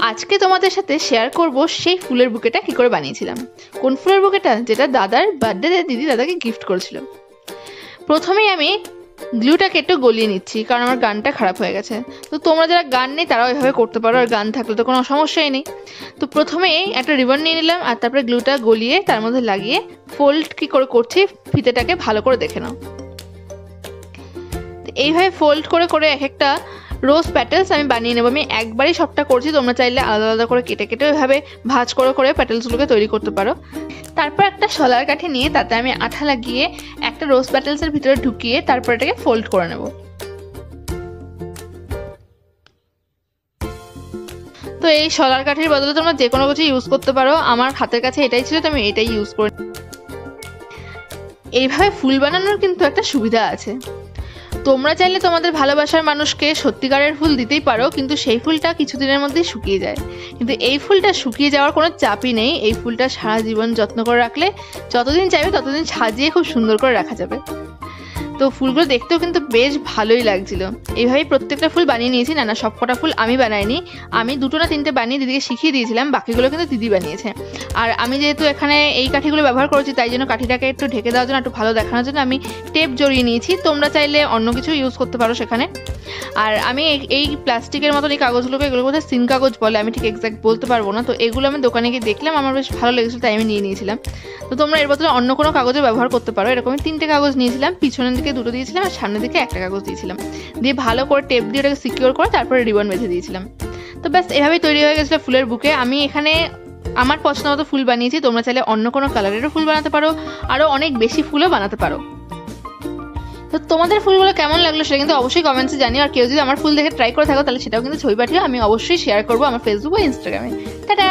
আজকে তোমাদের সাথে শেয়ার করব সেই ফুলের বুকেটা কি করে বানিয়েছিলাম। কোন ফুলের বুকেটা? যেটা দাদার বার্থডেতে দিদি দাদাকে গিফট করেছিল। প্রথমেই আমি গ্লুটাকে একটু গলিয়ে নিচ্ছি, কারণ আমার গানটা খারাপ হয়ে গেছে। তো তোমরা যারা গান নেই তারাও এভাবে করতে পারো, আর গান থাকলে তো কোনো সমস্যাই নেই। তো প্রথমেই একটা রিবন নিয়ে নিলাম, আর তারপরে গ্লুটা গলিয়ে তার মধ্যে লাগিয়ে ফোল্ড কি করে করছি ফিতেটাকে ভালো করে দেখে নাও। এইভাবে ফোল্ড করে করে এক একটা রোজ প্যাটেলস আমি বানিয়ে নেবো। আমি একবারই সবটা করছি, তোমরা চাইলে আলাদা আলাদা করে কেটে কেটে ওইভাবে ভাঁজ করে করে প্যাটেলসগুলোকে তৈরি করতে পারো। তারপর একটা শলার কাঠি নিয়ে তাতে আমি আঠা লাগিয়ে একটা রোজ প্যাটেলসের ভিতরে ঢুকিয়ে তারপর এটাকে ফোল্ড করে নেব। তো এই শলার কাঠির বদলে তোমরা যে কোনো কিছু ইউজ করতে পারো, আমার হাতের কাছে এটাই ছিল তো আমি এটাই ইউজ করি। এইভাবে ফুল বানানোর কিন্তু একটা সুবিধা আছে, তোমরা চাইলে তোমাদের ভালোবাসার মানুষকে সত্যিকারের ফুল দিতেই পারো, কিন্তু সেই ফুলটা কিছুদিনের মধ্যেই শুকিয়ে যায়। কিন্তু এই ফুলটা শুকিয়ে যাওয়ার কোনো চাপই নেই, এই ফুলটা সারা জীবন যত্ন করে রাখলে যতদিন চাইবে ততদিন সাজিয়ে খুব সুন্দর করে রাখা যাবে। তো ফুলগুলো দেখতেও কিন্তু বেশ ভালোই লাগছিল। এইভাবেই প্রত্যেকটা ফুল বানিয়ে নিয়েছি। না সবকটা ফুল আমি বানাইনি, আমি 2 না 3টে বানিয়ে দিদিকে শিখিয়ে দিয়েছিলাম, বাকিগুলো কিন্তু দিদি বানিয়েছে। আর আমি যেহেতু এখানে এই কাঠিগুলো ব্যবহার করেছি তাই জন্য কাঠিটাকে একটু ঢেকে দেওয়ার জন্য, একটু ভালো দেখানোর জন্য আমি টেপ জড়িয়ে নিয়েছি। তোমরা চাইলে অন্য কিছু ইউজ করতে পারো সেখানে। আর আমি এই প্লাস্টিকের মতন এই কাগজগুলোকে, এগুলো বোধহয় সিন কাগজ বলে, আমি ঠিক এক্স্যাক্ট বলতে পারবো না। তো এগুলো আমি দোকানে গিয়ে দেখলাম, আমার বেশ ভালো লেগেছিল তাই আমি নিয়ে নিয়েছিলাম। তো তোমরা এর বদলে অন্য কোনো কাগজও ব্যবহার করতে পারো। এরকম 3টে কাগজ নিয়েছিলাম, পিছনের দিকে 2টো দিয়েছিলাম আর সামনের দিকে একটা কাগজ দিয়েছিলাম, দিয়ে ভালো করে টেপ দিয়ে ওটাকে সিকিউর করে তারপরে রিবন বেঁধে দিয়েছিলাম। তো ব্যাস এভাবেই তৈরি হয়ে গেছিলো ফুলের বুকে। আমি এখানে আমার পছন্দ মতো ফুল বানিয়েছি, তোমরা চাইলে অন্য কোনো কালারেরও ফুল বানাতে পারো, আরও অনেক বেশি ফুলও বানাতে পারো। তো তোমাদের ফুলগুলো কেমন লাগলো সেটা কিন্তু অবশ্যই কমেন্টসে জানিও। আর কেউ যদি আমার ফুল দেখে ট্রাই করে থাকো তাহলে সেটাও কিন্তু ছবি পাঠিও, আমি অবশ্যই শেয়ার করবো আমার ফেসবুক ও ইনস্টাগ্রামে। টাটা।